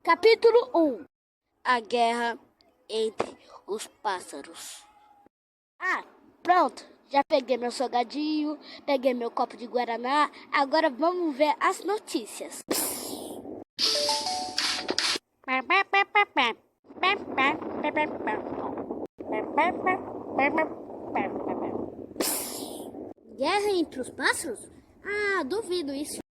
Capítulo 1. A guerra entre os pássaros. Pronto. Já peguei meu salgadinho, peguei meu copo de guaraná. Agora vamos ver as notícias. Guerra entre os pássaros? Duvido isso.